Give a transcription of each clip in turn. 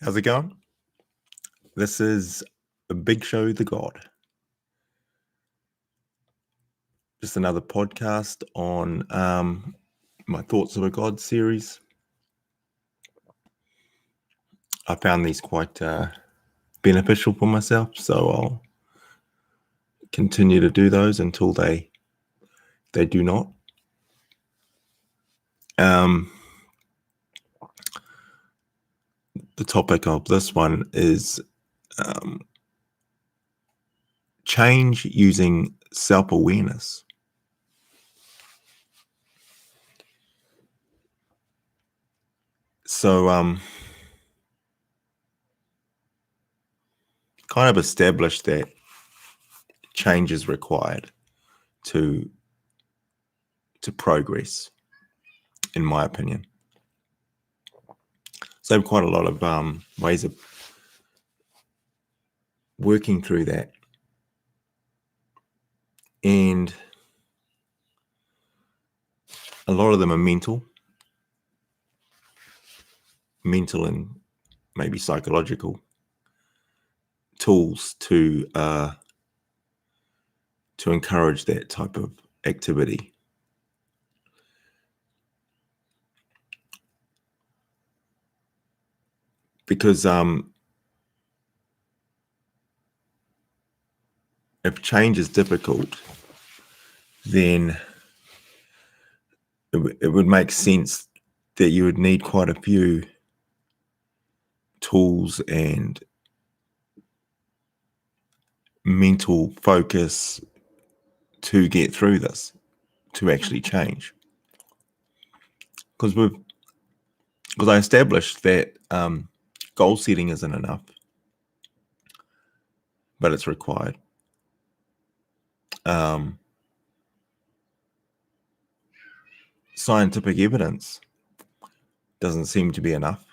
How's it going? This is bigSHow, theGod. Just another podcast on my Thoughts of a God series. I found these quite beneficial for myself, so I'll continue to do those until they do not. The topic of this one is change using self-awareness. So kind of established that change is required to progress, in my opinion. So quite a lot of ways of working through that. And a lot of them are mental and maybe psychological tools to encourage that type of activity. Because if change is difficult, then it would make sense that you would need quite a few tools and mental focus to get through this, to actually change. Because I established that goal setting isn't enough, but it's required. Scientific evidence doesn't seem to be enough,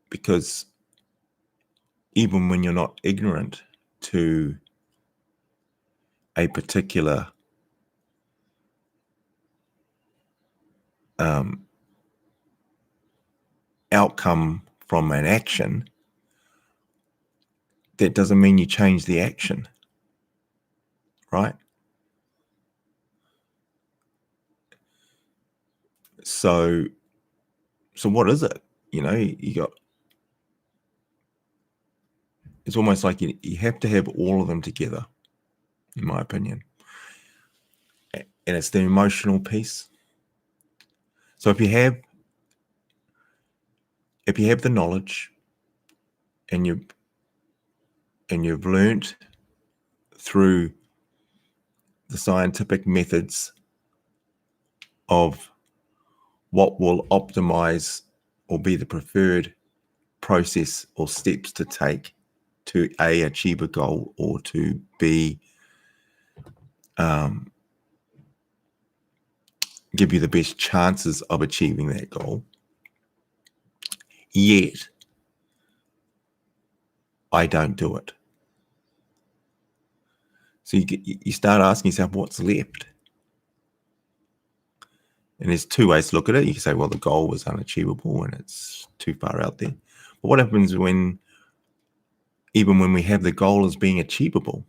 because even when you're not ignorant to a particular outcome from an action, that doesn't mean you change the action, right? So what is it? It's almost like you have to have all of them together, in my opinion. And it's the emotional piece. So if you have the knowledge and you've learnt through the scientific methods of what will optimize or be the preferred process or steps to take to A, achieve a goal, or to B, give you the best chances of achieving that goal, yet I don't do it. So you start asking yourself, what's left? And there's two ways to look at it. You can say, well, the goal was unachievable and it's too far out there. But what happens even when we have the goal as being achievable?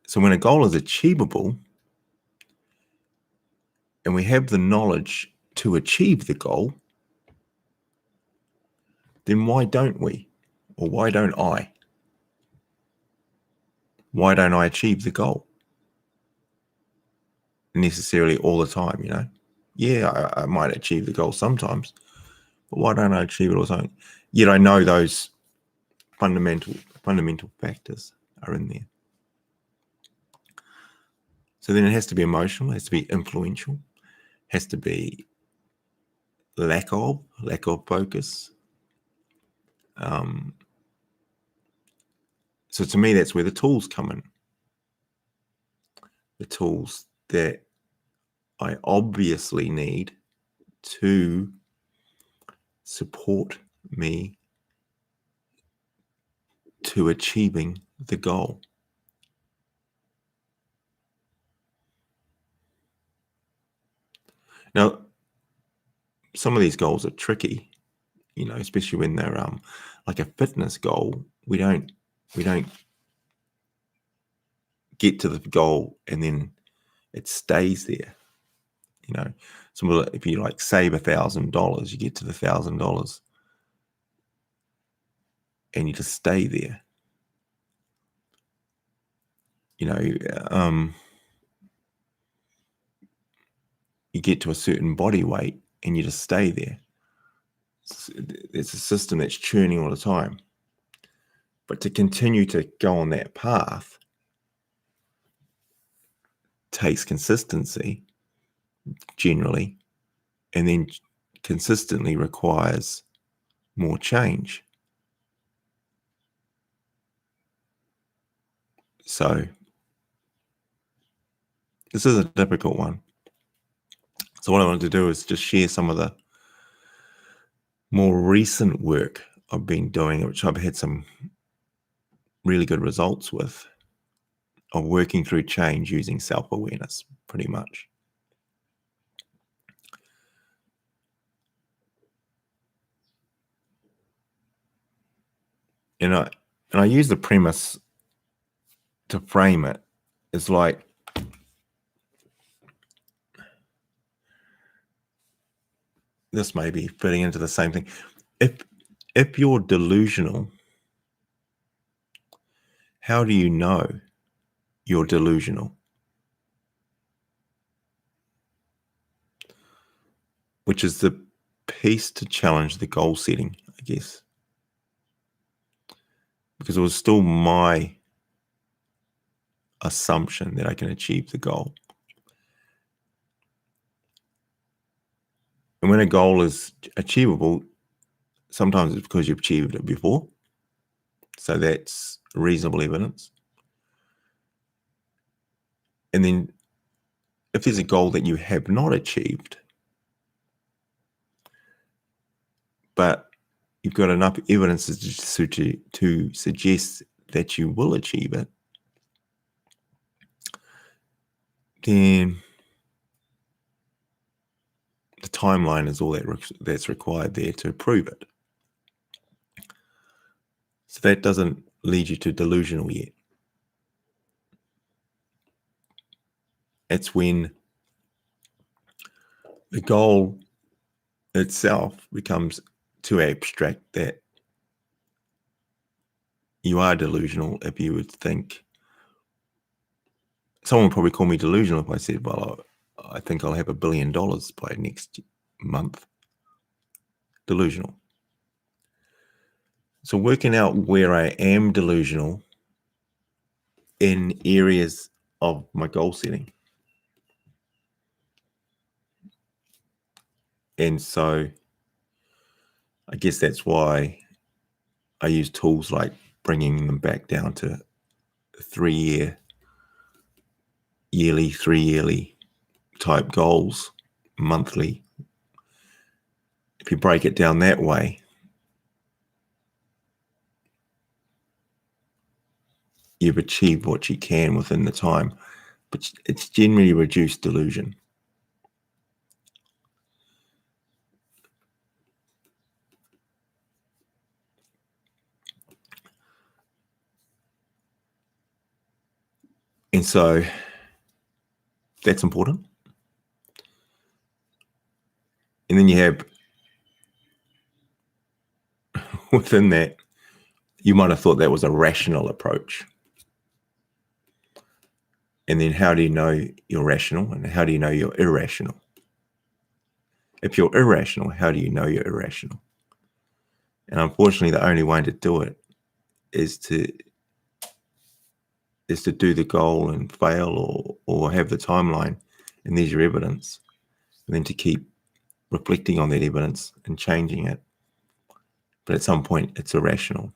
So when a goal is achievable and we have the knowledge to achieve the goal, then why don't we? Or why don't I? Why don't I achieve the goal necessarily all the time, Yeah, I might achieve the goal sometimes, but why don't I achieve it all the time? Yet I know those fundamental factors are in there. So then it has to be emotional, it has to be influential, has to be lack of focus. So to me, that's where the tools come in. The tools that I obviously need to support me to achieving the goal. Now, some of these goals are tricky, especially when they're like a fitness goal. We don't get to the goal and then it stays there. So if you like save $1,000, you get to the $1,000 and you just stay there. You get to a certain body weight and you just stay there. It's a system that's churning all the time. But to continue to go on that path takes consistency generally, and then consistently requires more change. So this is a difficult one. So what I wanted to do is just share some of the more recent work I've been doing, which I've had some really good results with, of working through change using self-awareness, pretty much. And I use the premise to frame it as like, this may be fitting into the same thing. If you're delusional, how do you know you're delusional? Which is the piece to challenge the goal setting, I guess. Because it was still my assumption that I can achieve the goal. And when a goal is achievable, sometimes it's because you've achieved it before. So that's reasonable evidence. And then if there's a goal that you have not achieved, but you've got enough evidence to suggest that you will achieve it, then the timeline is all that's required there to prove it. So that doesn't lead you to delusional yet. It's when the goal itself becomes too abstract that you are delusional. If you would think, someone would probably call me delusional if I said, well, I think I'll have $1 billion by next month. Delusional. So working out where I am delusional in areas of my goal setting. And so I guess that's why I use tools like bringing them back down to 3 yearly type goals, monthly. If you break it down that way, you've achieved what you can within the time, but it's generally reduced delusion. And so that's important. And then you have, within that, you might have thought that was a rational approach. And then how do you know you're rational and how do you know you're irrational? If you're irrational, how do you know you're irrational? And unfortunately, the only way to do it is to do the goal and fail or have the timeline, and there's your evidence. And then to keep reflecting on that evidence and changing it. But at some point, it's irrational.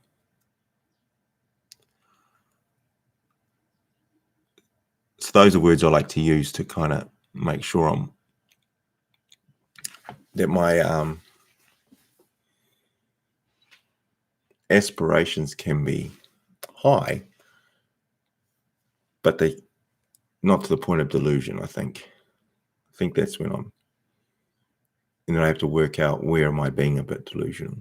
So those are words I like to use to kind of make sure that my aspirations can be high, but they not to the point of delusion. I think that's when And then I have to work out, where am I being a bit delusional?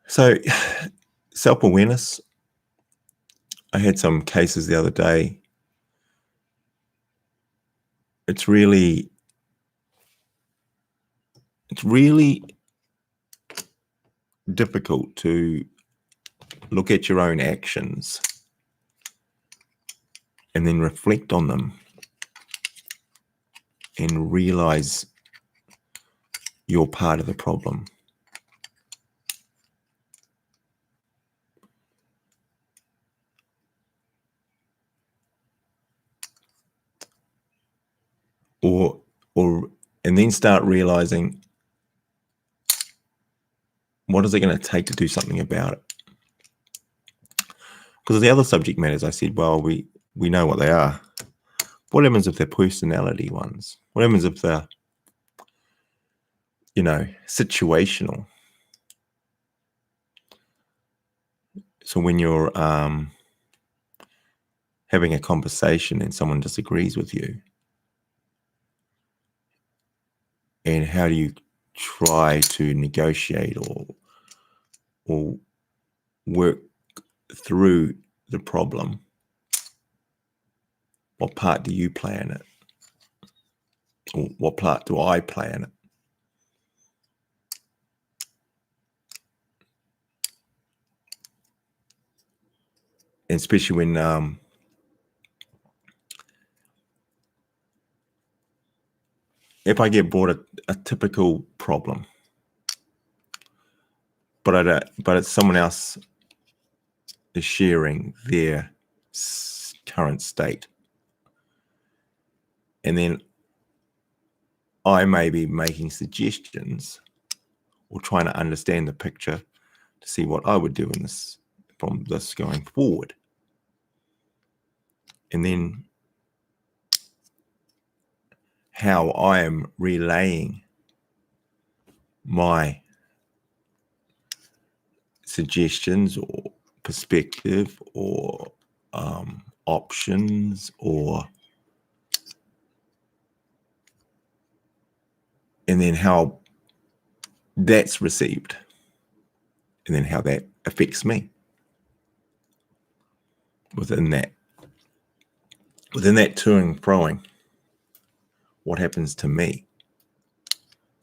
So self-awareness, I had some cases the other day. It's really difficult to look at your own actions and then reflect on them and realize you're part of the problem. And then start realizing, what is it going to take to do something about it? Because the other subject matters, I said, well, we know what they are. What happens if they're personality ones? What happens if they're, situational? So when you're having a conversation and someone disagrees with you, and how do you try to negotiate or work through the problem? What part do you play in it? Or what part do I play in it? And especially when if I get brought a typical problem, but it's someone else is sharing their current state, and then I may be making suggestions or trying to understand the picture to see what I would do in this, from this going forward. And then how I am relaying my suggestions or perspective or options, and then how that's received, and then how that affects me within that to and froing. What happens to me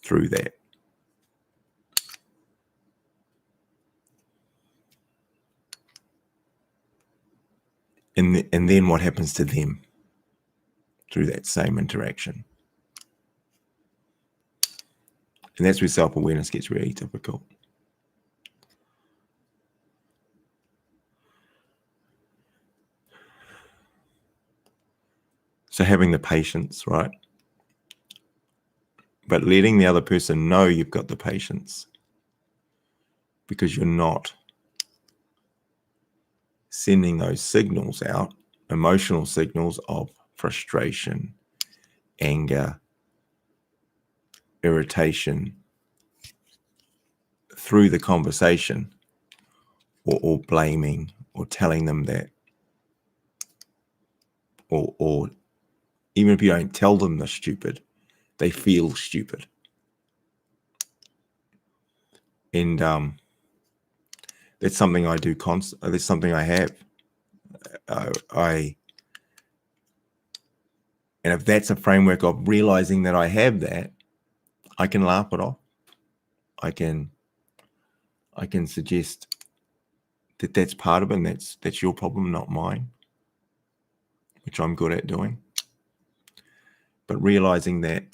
through that? And then what happens to them through that same interaction? And that's where self-awareness gets really difficult. So having the patience, right? But letting the other person know you've got the patience, because you're not sending those signals out, emotional signals of frustration, anger, irritation through the conversation, or blaming, or telling them that, or even if you don't tell them they're stupid, they feel stupid. And that's something I do constantly. That's something I have. And if that's a framework of realizing that I have that, I can laugh it off. I can suggest that that's part of it, and that's your problem, not mine, which I'm good at doing. But realizing that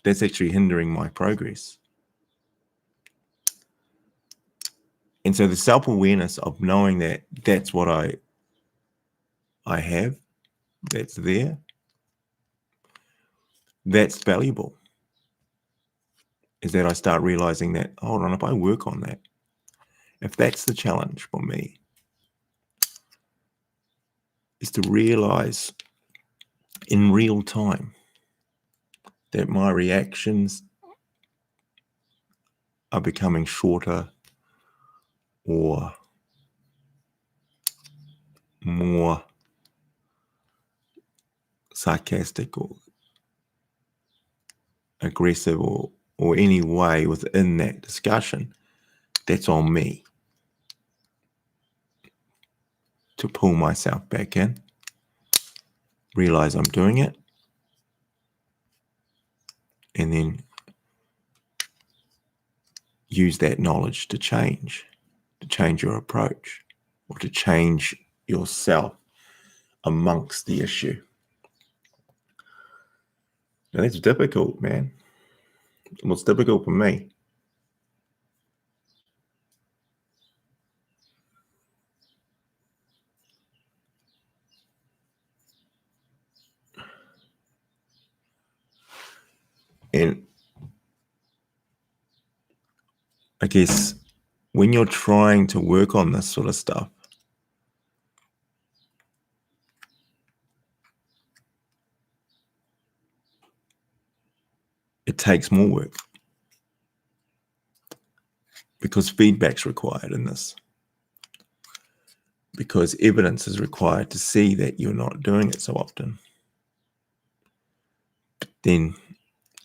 that's actually hindering my progress. And so the self-awareness of knowing that that's what I have, that's there, that's valuable, is that I start realizing that, hold on, if I work on that, if that's the challenge for me, is to realize in real time that my reactions are becoming shorter or more sarcastic or aggressive or any way within that discussion, that's on me to pull myself back in, realize I'm doing it, and then use that knowledge to change your approach or to change yourself amongst the issue. Now that's difficult, man. Well, it's difficult for me. And I guess when you're trying to work on this sort of stuff, it takes more work because feedback's required in this, because evidence is required to see that you're not doing it so often. But then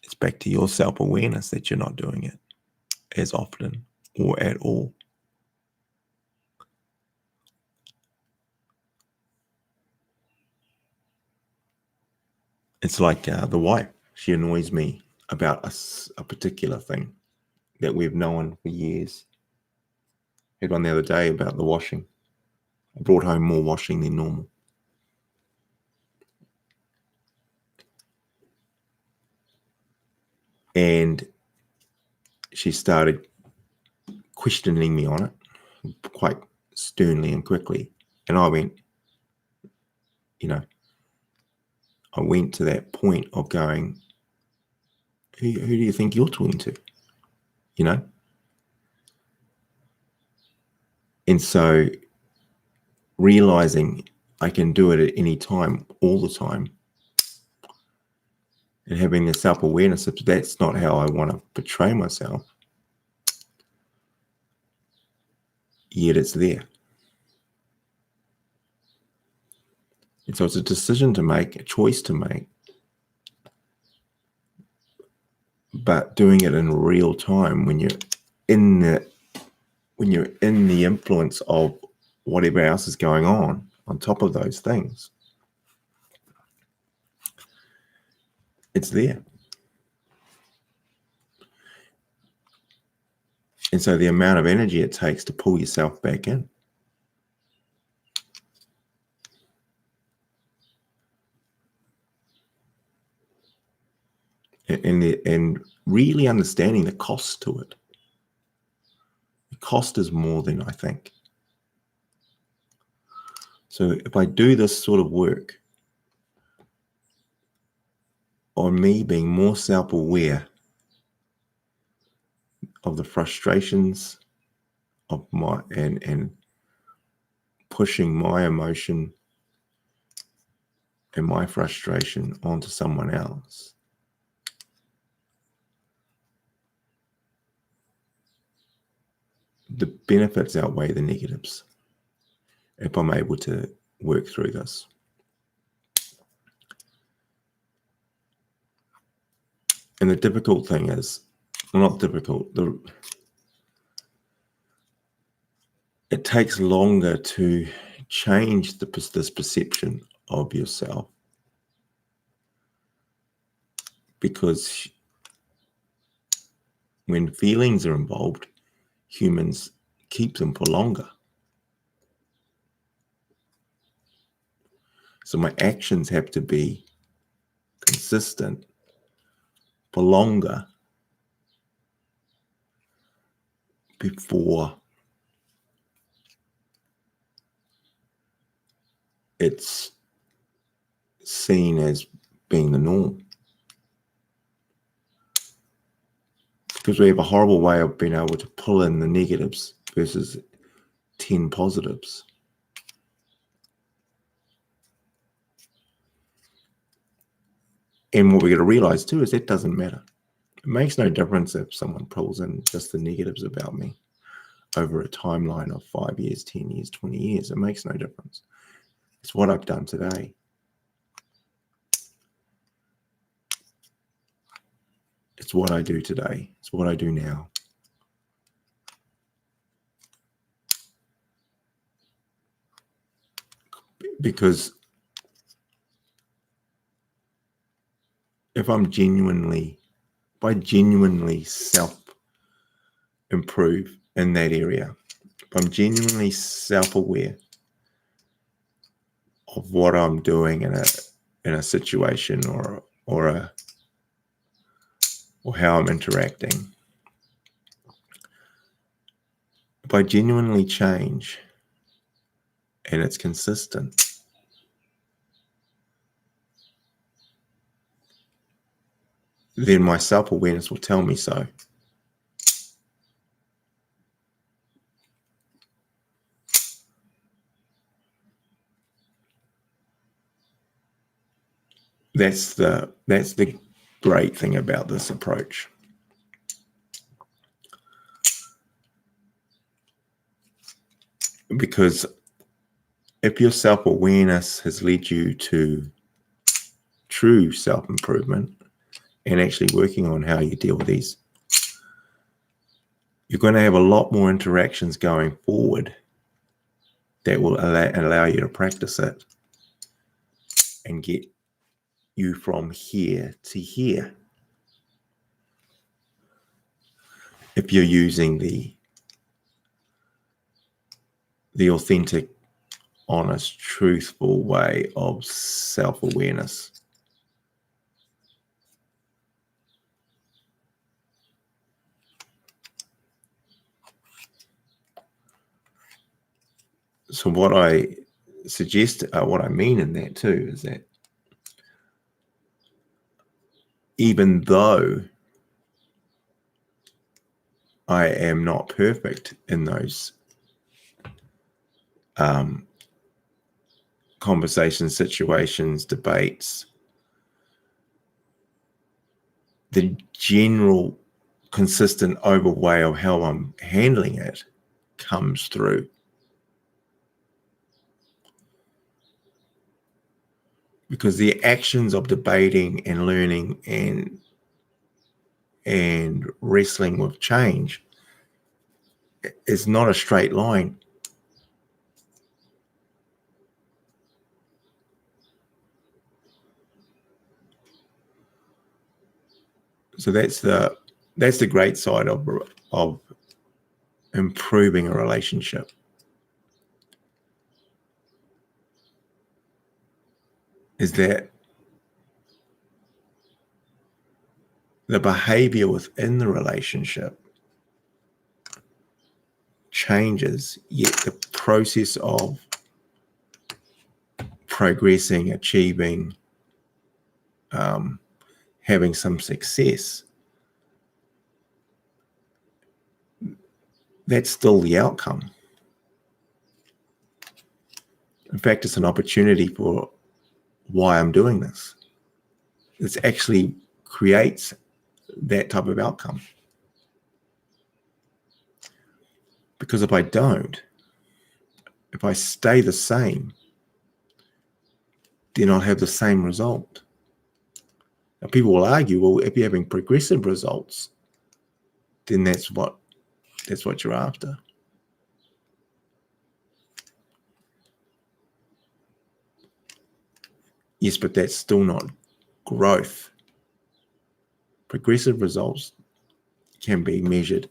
it's back to your self-awareness that you're not doing it as often or at all. It's like the wife. She annoys me about a particular thing that we've known for years. I had one the other day about the washing. I brought home more washing than normal. And she started questioning me on it quite sternly and quickly. And I went, I went to that point of going, who do you think you're talking to? And so realizing I can do it at any time, all the time, and having the self-awareness that that's not how I want to portray myself, yet it's there. And so it's a decision to make, a choice to make, but doing it in real time when you're in the influence of whatever else is going on top of those things, it's there. And so the amount of energy it takes to pull yourself back in. And really understanding the cost to it. The cost is more than I think. So if I do this sort of work on me being more self-aware of the frustrations of my and pushing my emotion and my frustration onto someone else, the benefits outweigh the negatives if I'm able to work through this. And the difficult thing is, well, not difficult, it takes longer to change this perception of yourself, because when feelings are involved, humans keep them for longer. So my actions have to be consistent for longer before it's seen as being the norm. Because we have a horrible way of being able to pull in the negatives versus 10 positives. And what we got to realize too is that doesn't matter. It makes no difference if someone pulls in just the negatives about me over a timeline of 5 years, 10 years, 20 years. It makes no difference. It's what I've done today. It's what I do today. It's what I do now. Because if I genuinely self-improve in that area, if I'm genuinely self-aware of what I'm doing in a situation or how I'm interacting, if I genuinely change and it's consistent, then my self-awareness will tell me so. That's the great thing about this approach. Because if your self-awareness has led you to true self-improvement and actually working on how you deal with these, you're going to have a lot more interactions going forward that will allow you to practice it and get you from here to here. If you're using the authentic, honest, truthful way of self-awareness. So what I suggest, what I mean in that too, is that even though I am not perfect in those conversations, situations, debates, the general consistent way of how I'm handling it comes through. Because the actions of debating and learning and wrestling with change is not a straight line. So that's the great side of improving a relationship. Is that the behavior within the relationship changes, yet the process of progressing, achieving, having some success, that's still the outcome. In fact, it's an opportunity for why I'm doing this. It actually creates that type of outcome. Because if I don't, if I stay the same, then I'll have the same result. Now, people will argue, well, if you're having progressive results, then that's what you're after. Yes, but that's still not growth. Progressive results can be measured.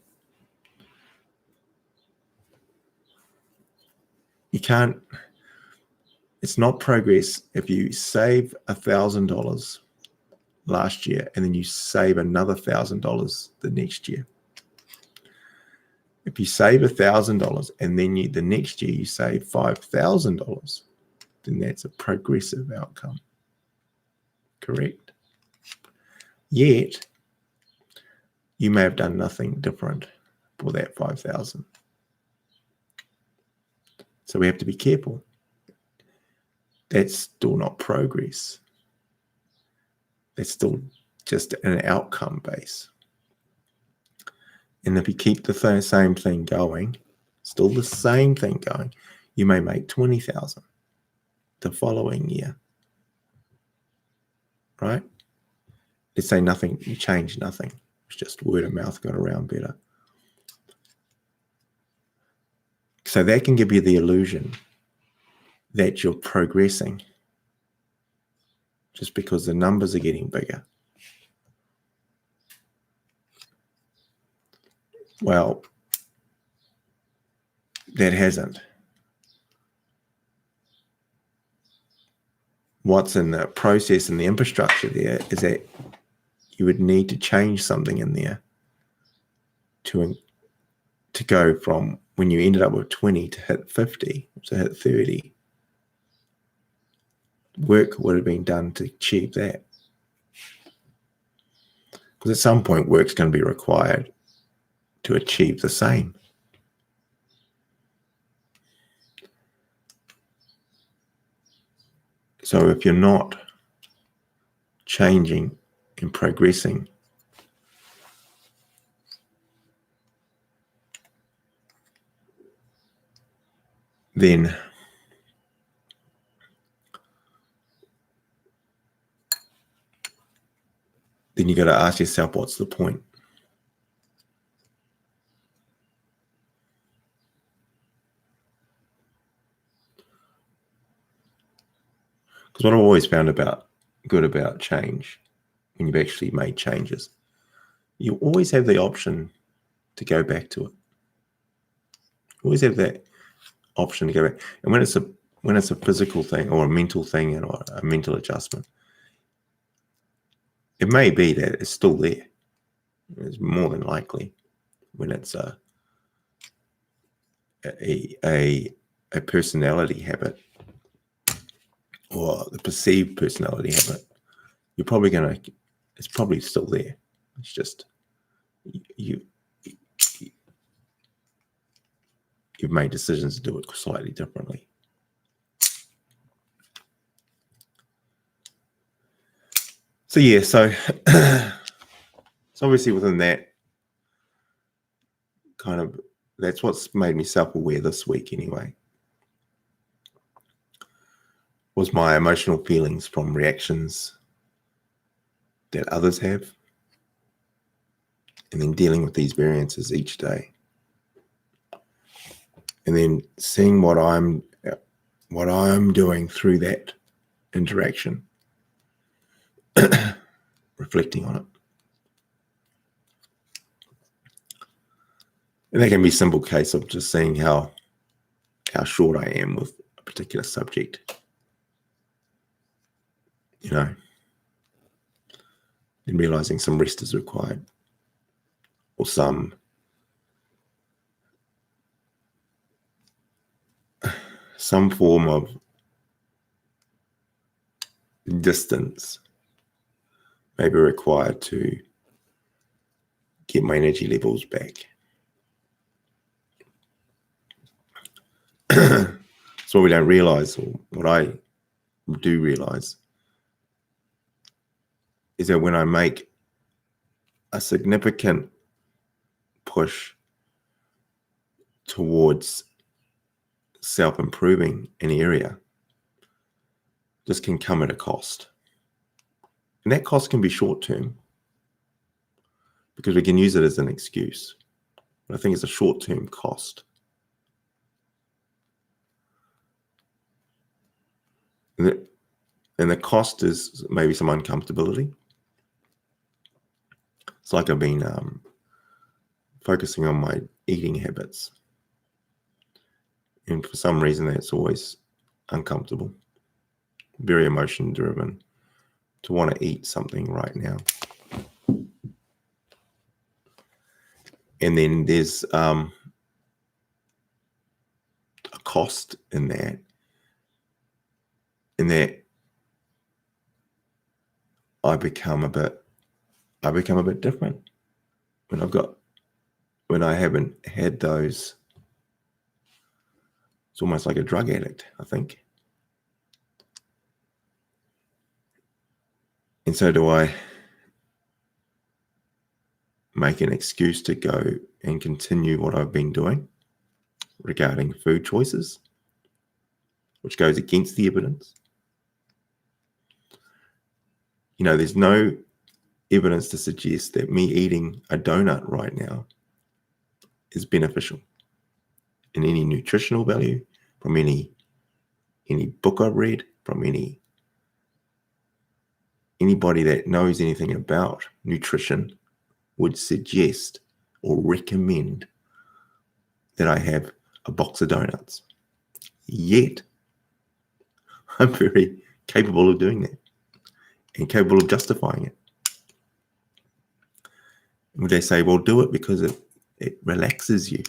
You can't, it's not progress if you save $1,000 last year and then you save another $1,000 the next year. If you save $1,000 and then the next year you save $5,000, then that's a progressive outcome. Correct? Yet, you may have done nothing different for that 5,000. So we have to be careful. That's still not progress. That's still just an outcome base. And if you keep the same thing going, still the same thing going, you may make 20,000 the following year, right? Let's say nothing, you change nothing. It's just word of mouth got around better. So that can give you the illusion that you're progressing just because the numbers are getting bigger. Well, that hasn't. What's in the process and the infrastructure there is that you would need to change something in there to go from when you ended up with 20 to hit 50, to hit 30. Work would have been done to achieve that. Because at some point, work's going to be required to achieve the same. So if you're not changing and progressing, then you got to ask yourself, what's the point? Because what I've always found good about change, when you've actually made changes, you always have the option to go back to it. You always have that option to go back. And when it's a physical thing or a mental thing or a mental adjustment, it may be that it's still there. It's more than likely when it's a personality habit or the perceived personality habit. It's probably still there. It's just you've made decisions to do it slightly differently. So yeah, so obviously within that kind of, that's what's made me self-aware this week anyway, was my emotional feelings from reactions that others have, and then dealing with these variances each day, and then seeing what I'm doing through that interaction, reflecting on it. And that can be a simple case of just seeing how short I am with a particular subject, and realizing some rest is required, or some form of distance may be required to get my energy levels back. So what we don't realize, or what I do realize, is that when I make a significant push towards self-improving an area, this can come at a cost. And that cost can be short-term, because we can use it as an excuse. But I think it's a short-term cost. And the cost is maybe some uncomfortability. It's like I've been focusing on my eating habits. And for some reason, that's always uncomfortable. Very emotion driven to want to eat something right now. And then there's a cost in that. In that I become a bit different when I haven't had those. It's almost like a drug addict, I think. And so do I make an excuse to go and continue what I've been doing regarding food choices, which goes against the evidence. You know, there's no evidence to suggest that me eating a donut right now is beneficial in any nutritional value, from any book I've read, from anybody that knows anything about nutrition would suggest or recommend that I have a box of donuts. Yet, I'm very capable of doing that and capable of justifying it. Would they say, well, do it because it relaxes you?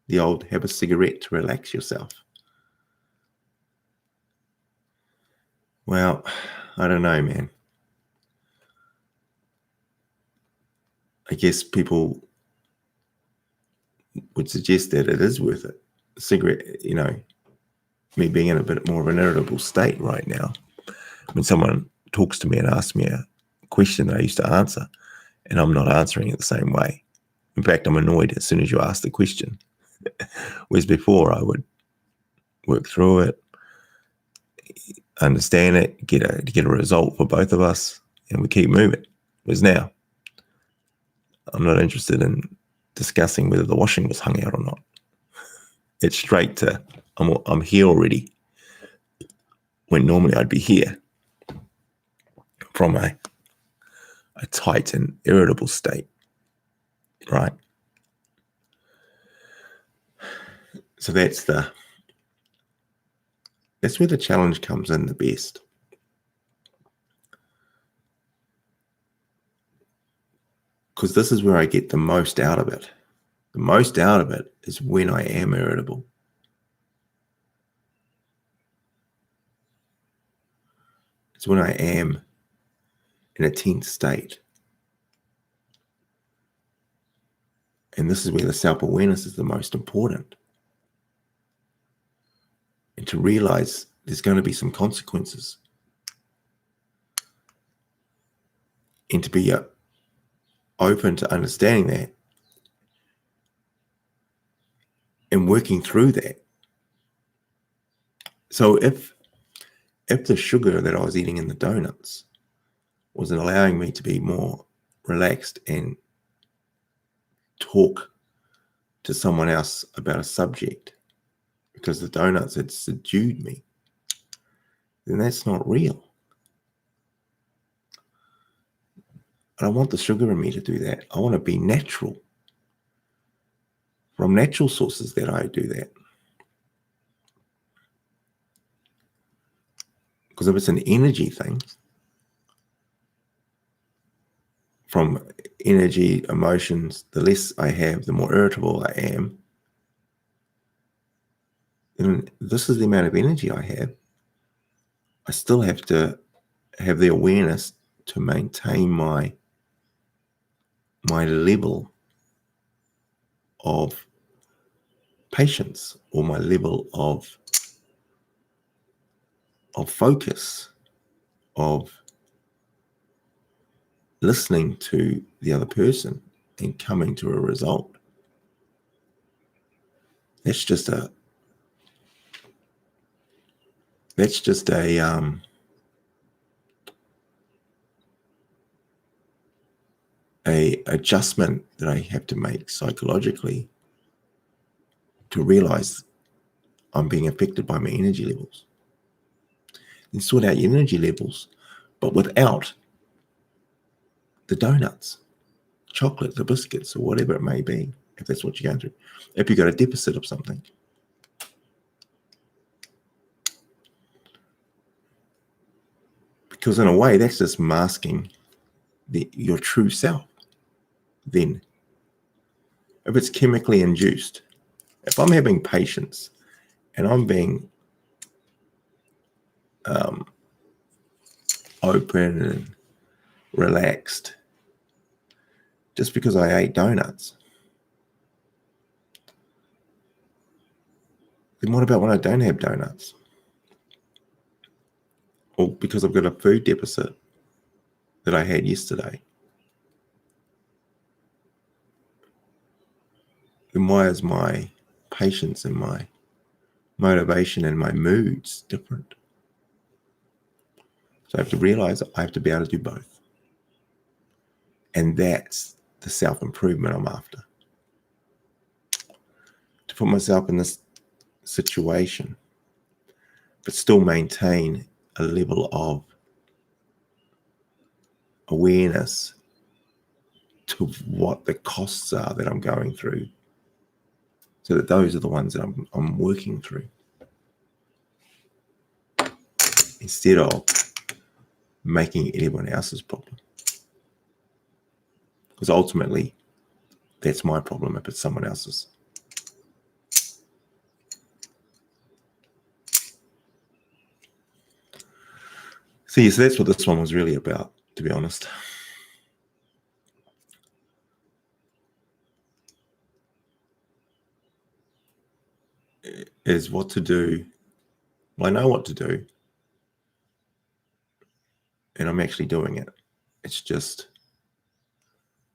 The old have a cigarette to relax yourself. Well, I don't know, man. I guess people would suggest that it is worth it. A cigarette, you know, me being in a bit more of an irritable state right now. When someone talks to me and asks me a question that I used to answer, and I'm not answering it the same way. In fact, I'm annoyed as soon as you ask the question. Whereas before, I would work through it, understand it, get a result for both of us, and we keep moving. Whereas now, I'm not interested in discussing whether the washing was hung out or not. It's straight to, I'm here already, when normally I'd be here from a tight and irritable state, right? So that's where the challenge comes in the best. Because this is where I get the most out of it. The most out of it is when I am irritable. It's when I am in a tense state. And this is where the self-awareness is the most important. And to realize there's going to be some consequences. And to be open to understanding that and working through that. So if the sugar that I was eating in the donuts wasn't allowing me to be more relaxed and talk to someone else about a subject because the donuts had subdued me, then that's not real. I don't want the sugar in me to do that. I want to be natural. From natural sources that I do that. Because if it's an energy thing, from energy, emotions, the less I have, the more irritable I am. And this is the amount of energy I have. I still have to have the awareness to maintain my level of patience, or my level of focus, of listening to the other person and coming to a result. That's just a adjustment that I have to make psychologically to realize I'm being affected by my energy levels. And sort out your energy levels, but without the donuts, chocolate, the biscuits, or whatever it may be, if that's what you're going through. If you've got a deficit of something. Because in a way, that's just masking your true self. Then, if it's chemically induced, if I'm having patience and I'm being open and relaxed just because I ate donuts, then what about when I don't have donuts? Or because I've got a food deficit that I had yesterday? then why is my patience and my motivation and my moods different? So I have to realize I have to be able to do both. And that's the self-improvement I'm after. To put myself in this situation, but still maintain a level of awareness to what the costs are that I'm going through, so that those are the ones that I'm working through, instead of making it anyone else's problem. Because ultimately, that's my problem if it's someone else's. So that's what this one was really about, to be honest. Is what to do. Well, I know what to do, and I'm actually doing it. It's just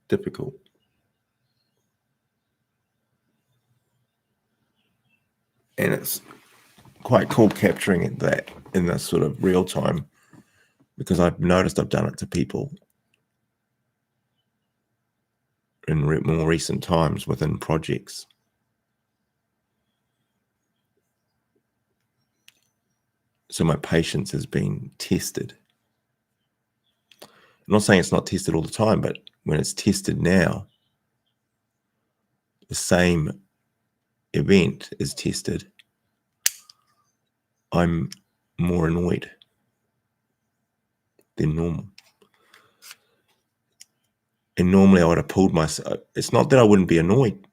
difficult. And it's quite cool capturing it that in this sort of real time, because I've noticed I've done it to people in more recent times within projects. So my patience has been tested. I'm not saying it's not tested all the time, but when it's tested now, the same event is tested, I'm more annoyed than normal. And normally I would have pulled myself. It's not that I wouldn't be annoyed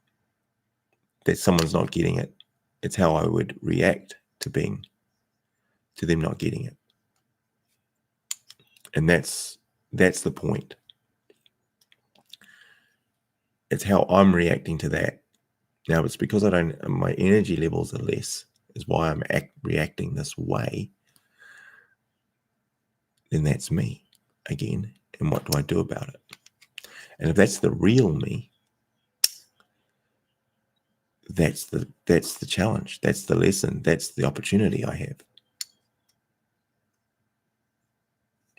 that someone's not getting it. It's how I would react to them not getting it. And that's the point. It's how I'm reacting to that. Now, it's because my energy levels are less, is why I'm reacting this way. Then that's me again. And what do I do about it? And if that's the real me, that's the challenge. That's the lesson. That's the opportunity I have.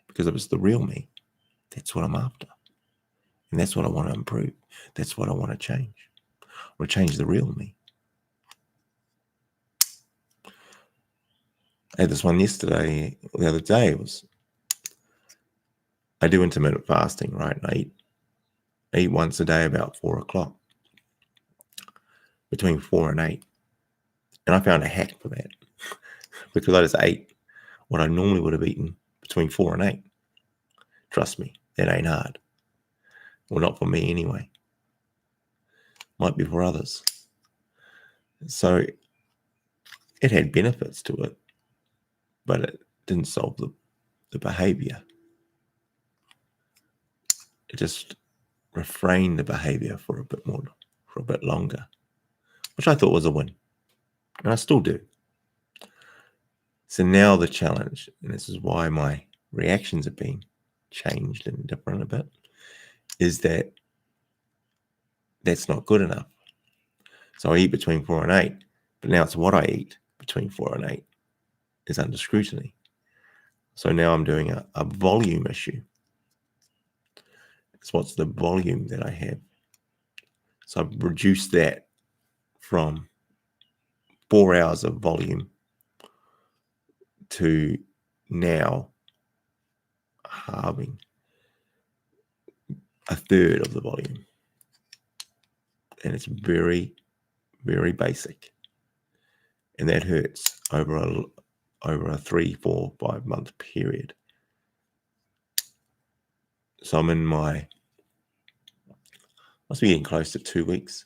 Because if it's the real me, that's what I'm after. And that's what I want to improve. That's what I want to change. I want to change the real me. I had this one the other day, I do intermittent fasting, right? And I eat once a day about 4 o'clock, between 4 and 8. And I found a hack for that because I just ate what I normally would have eaten between 4 and 8. Trust me, that ain't hard. Well, not for me anyway. Might be for others. So it had benefits to it, but it didn't solve the behavior. It just refrained the behavior for a bit longer, which I thought was a win. And I still do. So now the challenge, and this is why my reactions have been changed and different a bit, is that that's not good enough. So I eat between 4 and 8, but now it's what I eat between 4 and 8 is under scrutiny. So now I'm doing a volume issue. It's what's the volume that I have. So I've reduced that from 4 hours of volume to now halving a third of the volume. And it's very, very basic. And that hurts over a 3, 4, 5 month period. So I'm in must be getting close to 2 weeks.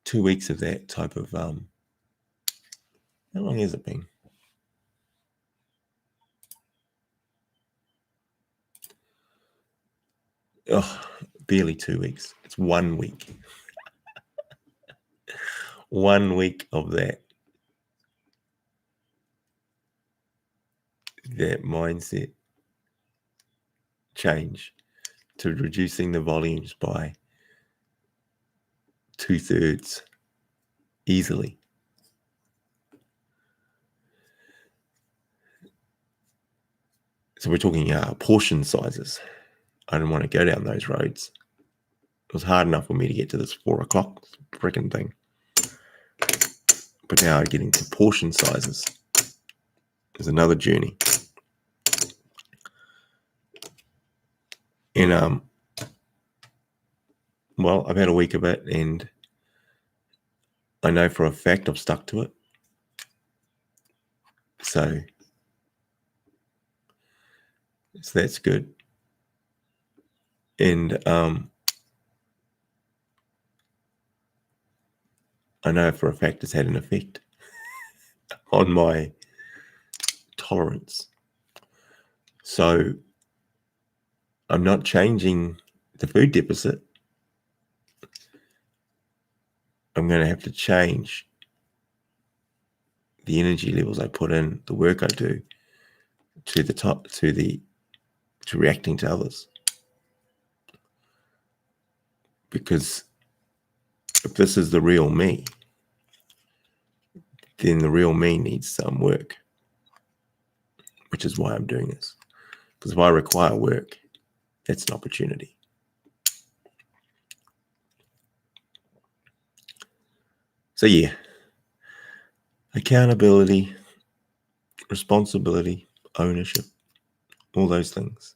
2 weeks of that type of, how long has it been? Oh, barely 2 weeks. It's 1 week. 1 week of that mindset change to reducing the volumes by 2/3 easily. So we're talking portion sizes. I didn't want to go down those roads. It was hard enough for me to get to this 4 o'clock freaking thing. But now getting to portion sizes is another journey. And well, I've had a week of it, and I know for a fact I've stuck to it. So that's good. And I know for a fact it's had an effect on my tolerance. So I'm not changing the food deficit. I'm going to have to change the energy levels I put in, the work I do, to reacting to others. Because if this is the real me, then the real me needs some work, which is why I'm doing this. Because if I require work, that's an opportunity. So yeah, accountability, responsibility, ownership, all those things.